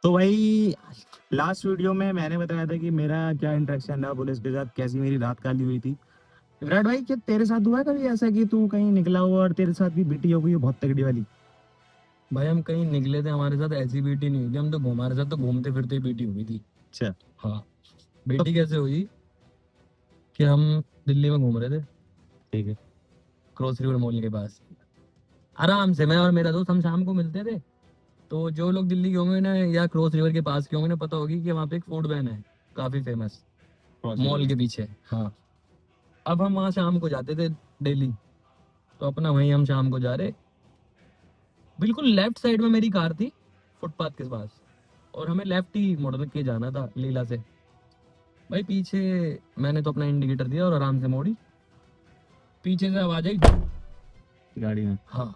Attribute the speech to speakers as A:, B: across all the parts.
A: तो भाई last video में मैंने बताया था कि मेरा क्या इंटरेक्शन रहा पुलिस के साथ, कैसी मेरी रात काली हुई थी। विराट भाई, क्या तेरे साथ हुआ है कभी ऐसा कि तू कहीं निकला हो और तेरे साथ भी बीटी हो गई हो बहुत तगड़ी वाली?
B: भाई हम कहीं निकले थे, हमारे साथ ऐसी बीटी नहीं हुई थी। हम तो हमारे साथ तो घूमते फिरते ही बीटी हुई थी।
A: अच्छा।
B: हाँ।
A: तो
B: बीटी कैसे हुई कि हम दिल्ली में घूम रहे थे,
A: ठीक है।
B: क्रॉस रिवर मॉल के पास। आराम से मैं और मेरा दोस्त हम शाम को मिलते थे। तो जो लोग दिल्ली के होंगे ना या क्रॉस रिवर के पास के होंगे ना, पता होगी कि वहाँ पे एक फूड वैन है, काफी फेमस, मॉल के पीछे। हाँ। अब हम वहाँ शाम को जाते थे डेली। तो अपना वहीं हम शाम को जा रहे, बिल्कुल लेफ्ट साइड में मेरी कार थी, फुटपाथ के पास। और हमें लेफ्ट ही मुड़ के जाना था लीला से। भाई पीछे मैंने तो अपना इंडिकेटर दिया और आराम से मोड़ी। पीछे से आवाज आई।
A: गाड़ी में।
B: हाँ।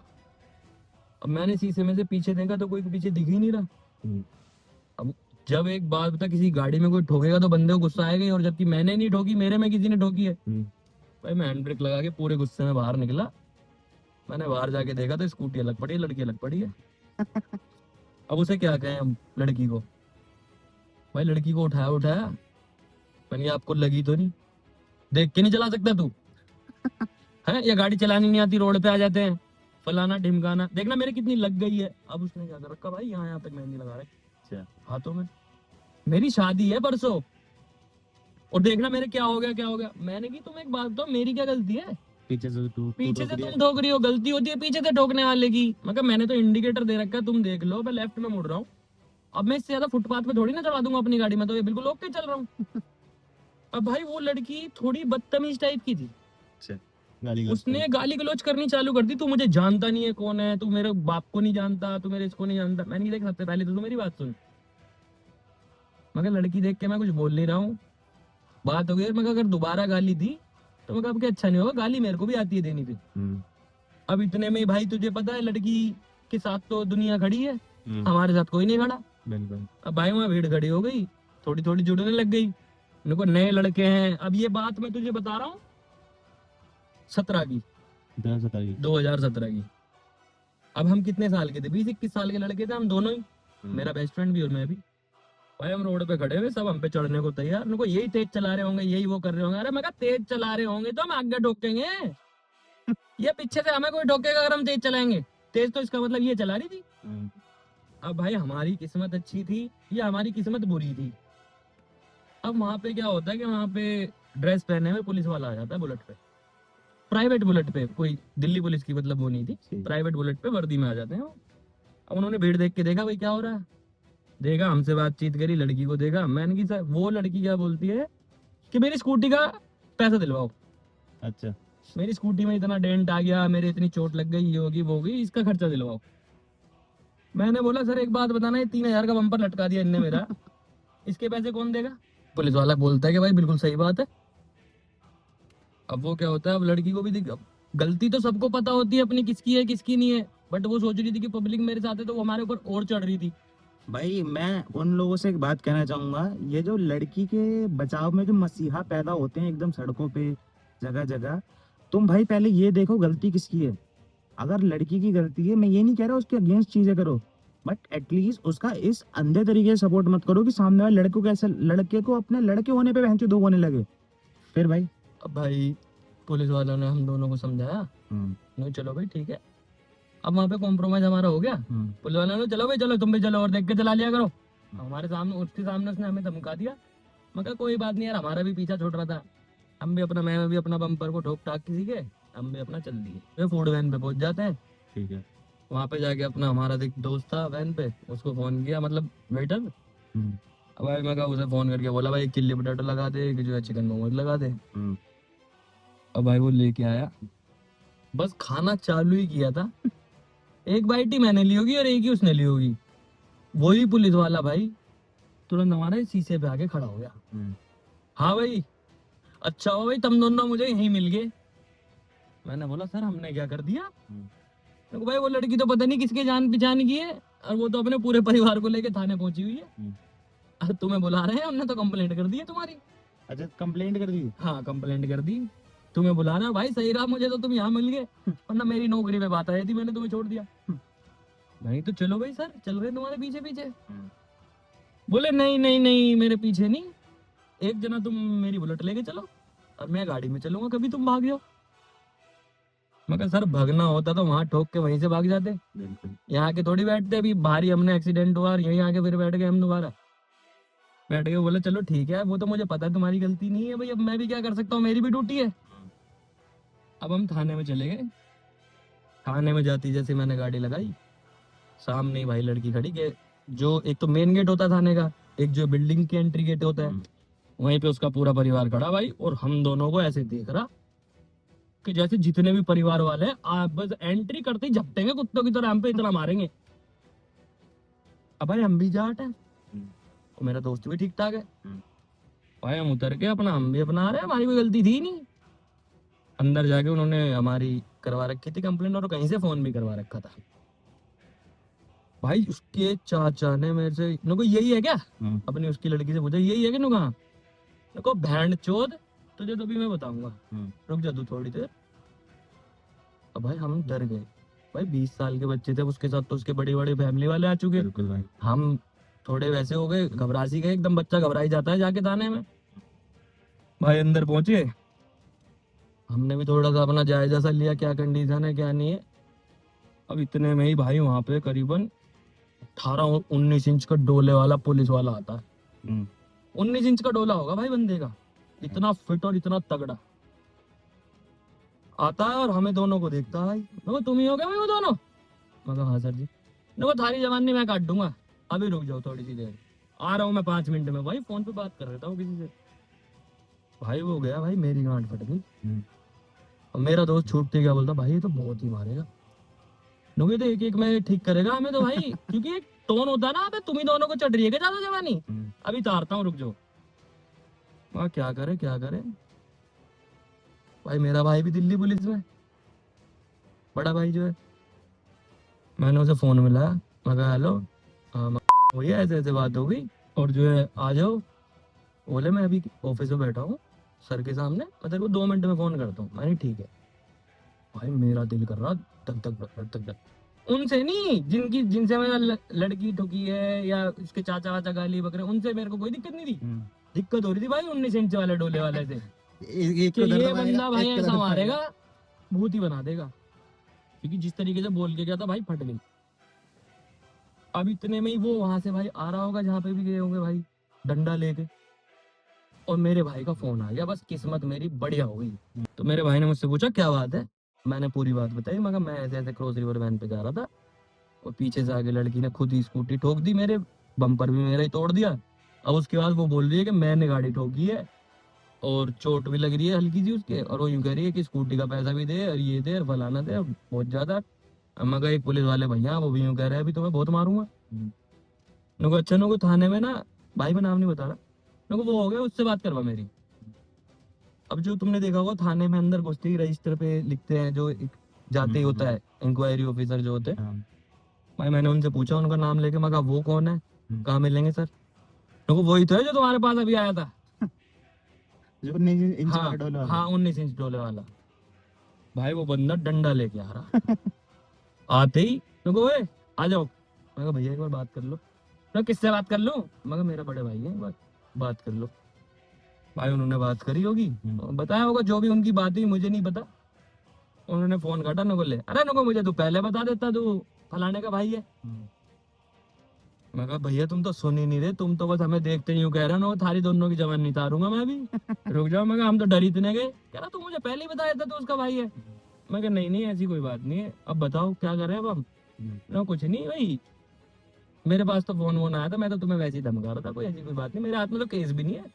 B: अब मैंने शीशे में से पीछे देखा तो कोई पीछे दिख ही नहीं रहा।
A: हम्म।
B: अब जब एक बात बता, किसी गाड़ी में कोई ठोकेगा तो बंदे को गुस्सा आएगा ही, और जबकि मैंने नहीं ठोकी, मेरे में किसी ने ठोकी है। भाई मैं हैंड ब्रेक लगा के पूरे गुस्से में बाहर निकला। मैंने बाहर जाके देखा तो स्कूटी अलग पड़ी है, लड़की अलग पड़ी है। अब उसे क्या कहें हम लड़की को? भाई लड़की को उठाया उठाया, मैंने आपको लगी तो नहीं? देख के नहीं चला सकता तू? है या गाड़ी चलानी नहीं आती, रोड पे आ जाते हैं, फलाना ढिमकाना, देखना मेरे कितनी लग गई है। अब उसने क्या कर रखा भाई, यहाँ यहाँ तक मेहंदी लगा रखी।
A: अच्छा।
B: हाथों में। मेरी शादी है परसों, और देखना मेरे क्या हो गया क्या हो गया। मैंने की, तुम एक बात बताओ, मेरी क्या गलती है?
A: पीछे से तू
B: पीछे
A: ठोक
B: से
A: रही
B: तुम
A: है।
B: ठोक रही हो, गलती होती है पीछे से ठोकने वाले की। मतलब मैंने तो इंडिकेटर दे रखा है, तुम देख लो, मैं लेफ्ट में मुड़ रहा हूँ। अब मैं इससे ज्यादा फुटपाथ पे थोड़ी ना चला दूंगा अपनी गाड़ी में, तो ये बिल्कुल ओके चल रहा हूँ। अब भाई वो लड़की थोड़ी बदतमीज टाइप की थी।
A: अच्छा। गाली गलौज
B: उसने
A: करी।
B: गाली गलौज करनी चालू कर दी, तू मुझे जानता नहीं है कौन है, तू मेरे बाप को नहीं जानता, तू मेरे इसको नहीं जानता। मैंने कहा, देख सबसे पहले तो तू मेरी बात सुन। मगर लड़की देख के मैं कुछ बोल नहीं रहा हूँ, बात हो गई। मगर अगर दोबारा गाली दी तो मैं अब क्या अच्छा नहीं होगा, गाली मेरे को भी आती है देनी फिर। अब इतने में ही भाई तुझे पता है लड़की के साथ तो दुनिया खड़ी है, हमारे साथ कोई नहीं खड़ा।
A: बिल्कुल।
B: अब भाई वहाँ भीड़ खड़ी हो गई, थोड़ी थोड़ी जुड़ने लग गई। मेरे को नए लड़के हैं। अब ये बात मैं तुझे बता रहा हूँ 17 की, 2017 की। अब हम कितने साल के थे, 20-21 साल के लड़के थे हम दोनों ही, मेरा बेस्ट फ्रेंड भी और मैं भी। भाई हम रोड पे खड़े हुए, सब हम पे चढ़ने को तैयार। उनको यही तेज चला रहे होंगे, यही वो कर रहे होंगे। अरे मैं कहा, तेज चला रहे होंगे तो हम आगे ठोकेंगे, ये पीछे से हमें कोई ठोकेगा अगर हम तेज चलाएंगे? तेज तो इसका मतलब ये चला रही थी। अब भाई हमारी किस्मत अच्छी थी या हमारी किस्मत बुरी थी? अब वहां पे क्या होता है कि वहां पे ड्रेस पहने हुए पुलिस वाला आ जाता है बुलेट पे, प्राइवेट बुलेट पे, कोई दिल्ली पुलिस की मतलब वो नहीं थी, प्राइवेट बुलेट पे वर्दी में आ जाते हैं वो। अब उन्होंने भीड़ देख के देखा भाई क्या हो रहा है, देखा, हमसे बातचीत करी, लड़की को देखा। मैंने की सर, वो लड़की क्या बोलती है कि मेरी स्कूटी का पैसा दिलवाओ।
A: अच्छा।
B: मेरी स्कूटी में इतना डेंट आ गया, मेरे इतनी चोट लग गई, ये होगी वो होगी, इसका खर्चा दिलवाओ। मैंने बोला सर एक बात बताना, ये 3,000 का बम्पर लटका दिया इनने मेरा, इसके पैसे कौन देगा? पुलिस वाला बोलता है कि भाई बिल्कुल सही बात है। अब वो क्या होता है, अब लड़की को भी गलती तो सबको पता होती है अपनी किसकी है किसकी नहीं है, बट वो सोच रही थी कि पब्लिक मेरे साथ है तो वो हमारे ऊपर और चढ़ रही थी।
A: भाई मैं उन लोगों से एक बात कहना चाहूंगा, ये जो लड़की के बचाव में जो मसीहा पैदा होते हैं एकदम सड़कों पे जगह जगह, तुम भाई पहले ये देखो गलती किसकी है। अगर लड़की की गलती है, मैं ये नहीं कह रहा उसके अगेंस्ट चीजें करो, बट एटलीस्ट उसका इस अंधे तरीके से सपोर्ट मत करो कि सामने वाले लड़के को ऐसे, लड़के को अपने लड़के होने पे बहन दो होने लगे फिर भाई।
B: अब भाई पुलिस वालों ने हम दोनों को समझाया, नहीं चलो भाई ठीक है। अब वहाँ पे कॉम्प्रोमाइज हमारा हो गया। पुलिस वालों ने चलो भाई चलो, तुम भी चलो और देख के चला लिया करो। हमारे सामने, उसके सामने उसने हमें धमका दिया। मगर कोई बात नहीं यार, हमारा भी पीछा छूट रहा था, हम भी अपना, मैं भी अपना बम्पर को ठोक टाक किसी के, हम भी अपना चल दिए। फूड वैन पे पहुंच जाते हैं।
A: ठीक है।
B: वहाँ पे जाके अपना, हमारा एक दोस्त था वैन पे, उसको फोन किया, मतलब वेटर। अब भाई मैं कहा, उसे फोन करके बोला भाई चिल्ली पोटैटो लगा दे, कि जो है चिकन मोमोज लगा दे। अब भाई वो लेके आया, बस खाना चालू ही किया था, एक बाइट ही मैंने ली होगी और एक ही उसने ली होगी। वही पुलिस वाला भाई तुरंत हमारे शीशे पे आके खड़ा हो गया। हाँ भाई, अच्छा हो भाई तुम दोनों मुझे यहीं मिल गए। मैंने बोला सर हमने क्या कर दिया? तो भाई वो लड़की तो पता नहीं किसके जान पहचान की है, और वो तो अपने पूरे परिवार को लेके थाने पहुंची हुई है। और तुम्हें बुला रहे हैं, हमने तो कंप्लेंट कर दी है तुम्हारी।
A: अच्छा, कंप्लेंट कर दी?
B: हाँ कंप्लेंट कर दी, तुम्हें बुला रहा है। भाई सही रहा मुझे तो तुम यहाँ मिल गए, वरना मेरी नौकरी पे बात आई थी, मैंने तुम्हें छोड़ दिया। नहीं तो चलो भाई सर, चल रहे तुम्हारे पीछे पीछे। बोले नहीं नहीं नहीं, मेरे पीछे नहीं, एक जना तुम मेरी बुलेट लेके चलो और मैं गाड़ी में चलूंगा, कभी तुम भाग जाओ। मैं कहा सर भागना होता तो वहां ठोक के वहीं से भाग जाते, यहाँ के थोड़ी बैठते, अभी भारी हमने एक्सीडेंट हुआ और यहीं आके फिर बैठ गए हम दोबारा। बैठ गए, बोले चलो ठीक है, वो तो मुझे पता है तुम्हारी गलती नहीं है भाई, अब मैं भी क्या कर सकता हूँ, मेरी भी ड्यूटी है। अब हम थाने में चले गए। थाने में जाती जैसे मैंने गाड़ी लगाई, सामने ही भाई लड़की खड़ी के, जो एक तो मेन गेट होता है थाने का, एक जो बिल्डिंग के एंट्री गेट होता है, वहीं पे उसका पूरा परिवार खड़ा भाई, और हम दोनों को ऐसे देख रहा कि जैसे जितने भी परिवार वाले हैं, आप बस एंट्री करते ही झपटेंगे कुत्तों की तरह, हम पे इतना मारेंगे। अब भाई हम भी जाट है और मेरा दोस्त भी ठीक ठाक है, भाई हम उतर के अपना, हम भी अपना रहे, हमारी कोई गलती थी नहीं। अंदर जाके उन्होंने हमारी करवा रखी थी कंप्लेंट, और कहीं से फोन भी करवा रखा था। भाई उसके चाचा ने मेरे से, नुको यही है क्या, अपनी उसकी लड़की से पूछा यही है कि नुका, नुको बैंड चोद, तुझे तो भी मैं बताऊंगा, रुक जा तू थोड़ी देर। अब भाई हम डर गए, भाई 20 साल के बच्चे थे, उसके साथ तो उसके बड़े बड़े फैमिली वाले आ चुके, बिल्कुल भाई। हम थोड़े वैसे हो गए, घबरा सी गए एकदम, बच्चा घबराई जाता है जाके थाने में। भाई अंदर पहुंचे, हमने भी थोड़ा सा अपना जायजा सा लिया, क्या कंडीशन है क्या नहीं है। अब इतने में ही भाई वहां पे करीबन 18-19 इंच का डोले वाला पुलिस वाला आता है। 19 इंच का डोला होगा भाई बंदे का, इतना फिट और इतना तगड़ा आता है, और हमें दोनों को देखता है भाई, मैं तुम ही हो गए भाई वो दोनों। मैं कहा हाँ सर जी। देखो थारी जवानी मैं काट दूंगा, अभी रुक जाओ थोड़ी सी देर, आ रहा हूँ मैं 5 मिनट में। भाई फोन पे बात कर रहा था वो किसी से, भाई वो गया, भाई मेरी गांड फट गई। और मेरा दोस्त छूटते क्या बोलता, भाई ये तो बहुत ही मारेगा, नुगे तो एक एक में ठीक करेगा हमें तो भाई, क्योंकि एक टोन होता है ना, अबे तुम ही दोनों को चढ़ रही है क्या ज्यादा जवानी, अभी तारता हूँ रुक जाओ। वहाँ क्या करे क्या करे। भाई मेरा भाई भी दिल्ली पुलिस में, बड़ा भाई जो है, मैंने उसे फोन मिलाया, मैं कहा हेलो, हाँ वही ऐसे ऐसे बात हो गई, और जो है आ जाओ। बोले मैं अभी ऑफिस में बैठा हूँ सर के सामने, मैं तेरे को 2 मिनट में फोन करता हूँ। मैंने ठीक है। भाई मेरा दिल कर रहा धक धक धक धक धक, उनसे नहीं जिनकी जिनसे मैंने लड़की ठोकी है या उसके चाचा वाचा गाली बकरे, उनसे मेरे को कोई दिक्कत नहीं थी। दिक्कत हो रही थी भाई 19 इंच वाले डोले वाले से, कि ये बंदा भाई ऐसा मारेगा भूत ही बना देगा, क्योंकि जिस तरीके से बोल के गया था भाई फट गई। अब इतने में ही वो वहां से भाई आ रहा होगा जहाँ पे भी गए होंगे भाई, डंडा लेके, और मेरे भाई का फोन आ गया। बस किस्मत मेरी बढ़िया हो गई। तो मेरे भाई ने मुझसे पूछा क्या बात है, मैंने पूरी बात बताई, मगर मैं ऐसे ऐसे क्रॉस रिवर वैन पे जा रहा था, और पीछे से आगे लड़की ने खुद ही स्कूटी ठोक दी, मेरे बम्पर भी मेरा ही तोड़ दिया। अब उसके बाद वो बोल रही है कि मैंने गाड़ी ठोकी है और चोट भी लग रही है हल्की सी उसके, और वो यूं कह रही है कि स्कूटी का पैसा भी दे और ये दे और फलाना दे, बहुत ज्यादा। अब मैं कहा एक पुलिस वाले भैया वो भी यूं कह रहे हैं अभी तुम्हें बहुत मारूंगा। नुको अच्छा नुको थाने में ना, भाई मैं नाम नहीं बता रहा, नुको वो हो गया उससे बात करवा मेरी। अब जो तुमने देखा होगा थाने में अंदर घुसते ही रजिस्टर पे लिखते हैं, जो एक जाते ही होता है इंक्वायरी ऑफिसर जो होते हैं। भाई मैंने उनसे पूछा उनका नाम लेके, मैं कहा वो कौन है, कहाँ मिलेंगे सर। नुको वही तो है जो तुम्हारे पास अभी आया था,
A: जो 19 इंच
B: हाँ,
A: का डोला वाला।
B: हाँ 19 इंच डोले वाला। भाई वो बंदा डंडा लेके आ रहा आते ही नुको ओए आ जाओ। मैं कहा भैया एक बार बात कर लो। मैं किससे बात कर लूं, मैं कहा मेरा बड़े भाई है, एक बार बात कर लो। भाई उन्होंने बात करी होगी, बताया होगा जो भी उनकी बात हुई, मुझे नहीं पता। उन्होंने फोन काटा, नुको ले, अरे नुको मुझे तू पहले बता देता, तू फलाने का भाई है। मैं कहा भैया तुम तो सुन ही नहीं रहे, तुम तो बस हमें देखते ही यूं कह रहे हो, थारी दोनों की जवान नहीं तारूंगा मैं भी रुक जाओ। मैं कहा हम तो डर इतने गए, कह रहा तू मुझे पहले ही बताया था तू उसका भाई है। मैं कहा नहीं नहीं ऐसी कोई बात नहीं है, अब बताओ क्या करें अब हम। ना कुछ नहीं भाई, मेरे पास तो फोन वोन आया था, मैं तो तुम्हें वैसे ही धमका रहा था, कोई ऐसी कोई बात नहीं, मेरे हाथ में तो केस भी नहीं है।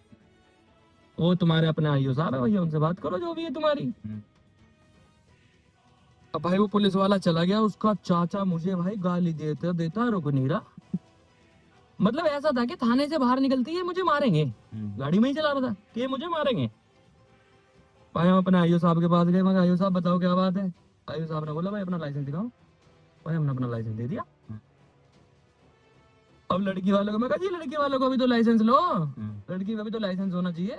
B: वो तुम्हारे अपने आईओ साहब है भैया, उनसे बात करो जो भी है तुम्हारी। अब भाई वो पुलिस वाला चला गया, उसका चाचा मुझे भाई गाली देता देता रुक नहीं रहा। मतलब ऐसा था कि थाने से बाहर निकलते ही ये मुझे मारेंगे, गाड़ी में ही चला रहा था कि ये मुझे मारेंगे। भाई हम अपने आईओ साहब के पास गए, मैं आईओ साहब बताओ क्या बात है। आईओ साहब ने बोला भाई अपना लाइसेंस दिखाओ। भाई हमने अपना लाइसेंस दे दिया। अब लड़की वालों को मैं कहा जी लड़की वालों को भी तो लाइसेंस लो, लड़की का भी तो लाइसेंस होना चाहिए,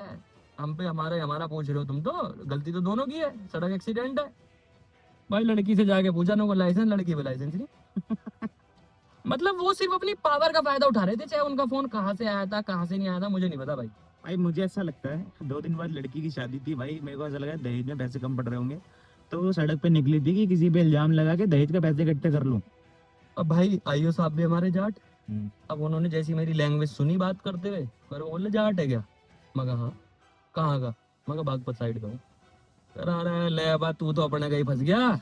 B: हम पे हमारा पूछ रहे हो तुम, तो गलती तो दोनों की है, सड़क एक्सीडेंट है। भाई लड़की से जाके पूछा ना को लाइसेंस, लड़की पे लाइसेंस नहीं मतलब वो सिर्फ अपनी पावर का फायदा उठा रहे थे, चाहे उनका फोन कहाँ से आया था कहाँ से नहीं आया था मुझे नहीं पता भाई।
A: भाई मुझे ऐसा लगता है 2 दिन बाद लड़की की शादी थी भाई, मेरे को ऐसा लगा दहेज में पैसे कम पड़ रहे होंगे, तो वो सड़क पे निकली थी कि किसी पे इल्जाम लगा के दहेज के पैसे इकट्ठे कर लूं।
B: अब भाई आईओ साहब भी हमारे जाट,
A: हम्म।
B: अब उन्होंने जैसी मेरी लैंग्वेज सुनी बात करते हुए, पर वो बोले जाट है क्या, मगर हाँ कहाँ का, मगर बागपत साइड का हूँ। कह रहा अरे ले अब तू तो अपने का ही फंस गया।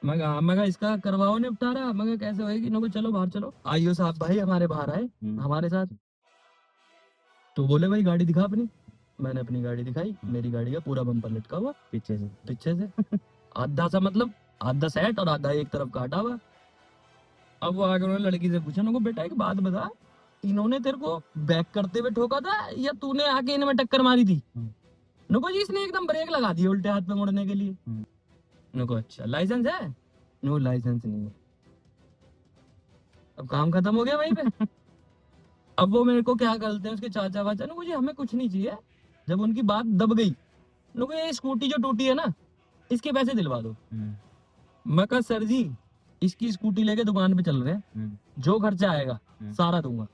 B: मगर हाँ मगर इसका करवाओ निपटारा, मगर कैसे होएगी, नो चलो बाहर चलो। आईओ साहब भाई हमारे बाहर आए हमारे साथ, तो बोले भाई गाड़ी दिखा अपनी, मैंने अपनी गाड़ी दिखाई, मेरी गाड़ी का पूरा बम्पर लटका हुआ पीछे से आधा सा मतलब आधा सेट और आधा एक तरफ काटा हुआ। अब वो आगे उन्होंने लड़की से पूछा, उनको बेटा एक बात बता, इन्होंने तेरे को बैक करते हुए ठोका था या तूने आके इनमें टक्कर मारी थी? नुको जी इसने एकदम ब्रेक लगा दिया उल्टे हाथ पे मुड़ने के लिए। नुको अच्छा लाइसेंस है? नो लाइसेंस नहीं है। अब काम खत्म हो गया वहीं पे। अब वो मेरे को क्या करते हैं उसके चाचा वाचा, नुको जी हमें कुछ नहीं चाहिए, जब उनकी बात दब गई, नुको ये स्कूटी जो टूटी है ना इसके पैसे दिलवा दो। मैं कहा सर जी इसकी स्कूटी लेके दुकान पे चल रहे हैं, जो खर्चा आएगा सारा दूंगा।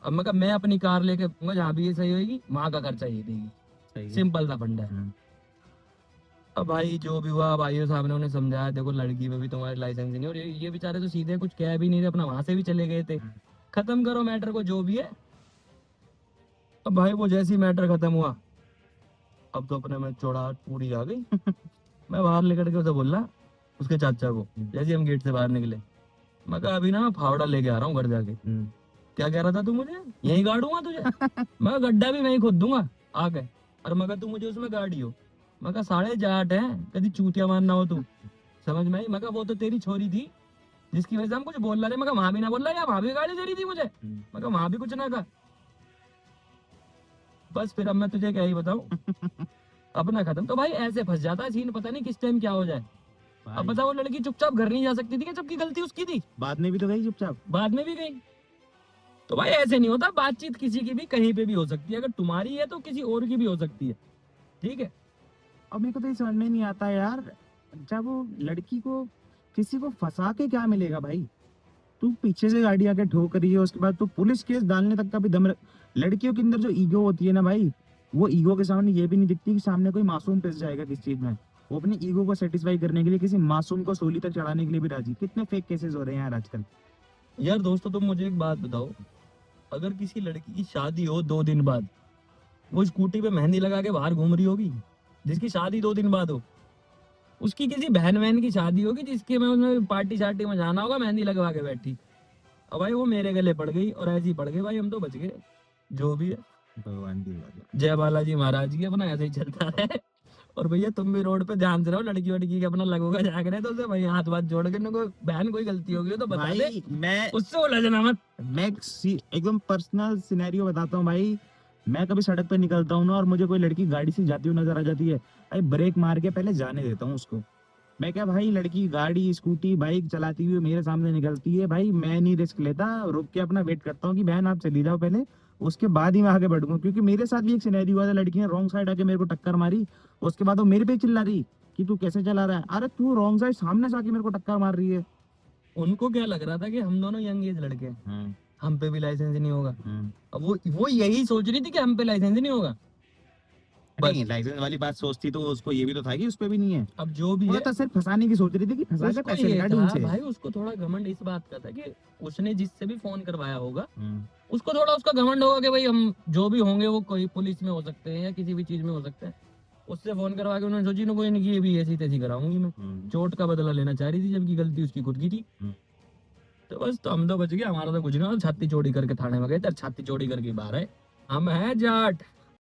B: अब मैं कहा मैं अपनी कार लेके जहाँ भी ये सही होगी वहां का खर्चा ये देगी, सिंपल सा फंडा है। अब भाई जो भी हुआ, भाइयों साहब ने उन्हें समझाया, देखो लड़की में भी तुम्हारे लाइसेंस नहीं, और ये बेचारे तो सीधे कुछ कह भी नहीं थे, अपना वहां से भी चले गए थे। खत्म करो मैटर को जो भी है। अब भाई वो जैसी मैटर खत्म हुआ, अब तो अपने में चौड़ाहट पूरी आ गई। मैं बाहर लेकर के उसे बोल रहा उसके चाचा को, जैसे हम गेट से बाहर निकले, मैं कहा अभी ना मैं फावड़ा लेके आ रहा हूँ घर जाके। क्या कह रहा था तू मुझे, यही गाड़ूंगा तुझे? मैं गड्ढा भी मैं ही खोद दूंगा आके, और मगर तू मुझे उसमें गाड़ी हो। मैं कहा 8.5 है, कभी चूतिया मारना हो तू, समझ में आई? मैं कहा वो तो तेरी छोरी थी जिसकी वजह से हम कुछ बोल रहे थे। मैं कहा वहां भी ना बोल रहा, या वहां भी गाड़ी दे रही थी मुझे? मैं कहा वहां भी कुछ ना था। बस फिर अब मैं तुझे क्या ही बताऊं। अपना खत्म। तो भाई ऐसे फंस जाता है सीन, पता नहीं किस टाइम क्या हो जाए। अब बता वो लड़की चुपचाप घर नहीं जा सकती थी क्या, जबकि गलती उसकी थी?
A: बाद में भी तो गई चुपचाप,
B: बाद में भी गई। तो भाई ऐसे नहीं होता, बातचीत किसी की भी कहीं पे भी हो सकती है, अगर तुम्हारी है तो किसी और की भी हो सकती है, ठीक है?
A: और मेरे को तो ये समझ में नहीं आता यार, जब वो लड़की को किसी को फंसा के क्या मिलेगा भाई? तू पीछे से गाड़ी आके ठोक रही है, उसके बाद तू पुलिस केस डालने तक का भी दम लड़कियों के अंदर जो ईगो होती है ना भाई, वो ईगो के सामने ये भी नहीं दिखती कि सामने कोई मासूम पिस जाएगा किस चीज में। वो अपनी ईगो को सेटिस्फाई करने के लिए किसी मासूम को सूली तक चढ़ाने के लिए भी राजी। कितने फेक केसेस हो रहे हैं यार आजकल।
B: यार दोस्तों तुम मुझे एक बात बताओ, अगर किसी लड़की की शादी हो 2 दिन बाद, वो स्कूटी पे मेहंदी लगा के बाहर घूम रही होगी, जिसकी शादी 2 दिन बाद हो, उसकी किसी बहन बहन की शादी होगी जिसके में उसमें पार्टी शार्टी में जाना होगा, मेहंदी लगवा के बैठी, अब भाई वो मेरे गले पड़ गई और ऐसी पड़ गई भाई, हम तो बच गए। जो भी है
A: भगवान की बात है।
B: जय बालाजी महाराज की, अपना ऐसे ही चलता है। और भैया तुम भी रोड पे ध्यान से रहो, लड़की वड़की के अपना लगोगा जाग रहे तो उसे भाई हाथ बात जोड़ के, कोई बहन कोई गलती होगी तो बता दे,
A: भाई मैं
B: उससे उलझना मत।
A: एकदम पर्सनल सिनेरियो बताता हूँ भाई। मैं कभी सड़क पे निकलता हूँ ना और मुझे कोई लड़की गाड़ी से जाती हुई नजर आ जाती है, भाई ब्रेक मार के पहले जाने देता हूँ उसको। मैं क्या भाई, लड़की गाड़ी स्कूटी बाइक चलाती हुई मेरे सामने निकलती है भाई, मैं नहीं रिस्क लेता, रुक के अपना वेट करता हूँ कि बहन आप चली जाओ पहले, उसके बाद ही मैं आगे बढ़ूंगा। क्योंकि मेरे साथ भी एक सिनेरियो हुआ था, लड़की ने रॉन्ग साइड आके मेरे को टक्कर मारी, उसके बाद वो मेरे पे चिल्ला रही कि तू कैसे चला रहा है। अरे तू रॉन्ग साइड सामने से आके मेरे को टक्कर मार रही है।
B: उनको क्या लग रहा था कि हम दोनों यंग एज लड़के हैं, हम पे भी लाइसेंस नहीं होगा। अब वो यही सोच रही थी कि हम पे लाइसेंस नहीं होगा।
A: नहीं, लाइसेंस वाली बात सोचती तो उसको ये भी तो था कि उस पे भी नहीं है।
B: अब जो भी
A: वो
B: है
A: तो सिर्फ फंसाने की सोच रही थी कि फंसा के
B: उसको
A: पैसे
B: ये
A: निकाल
B: था
A: उनसे।
B: भाई, उसको थोड़ा घमंड इस बात का था कि उसने जिससे भी फोन करवाया होगा उसको थोड़ा उसका घमंड होगा कि भाई हम जो भी होंगे वो कोई पुलिस में हो सकते हैं या किसी भी चीज में हो सकते हैं। उससे फोन करवा के उन्होंने सोची ना कोई नहीं, ये भी ऐसी तैसी कराऊंगी मैं, चोट का बदला लेना चाह रही थी जबकि गलती उसकी खुद की थी। तो बस तो हम तो बच गए, हमारा तो कुछ नहीं, छाती चौड़ी करके थाने में गए थे, छाती चौड़ी करके बाहर आए, हम हैं जाट।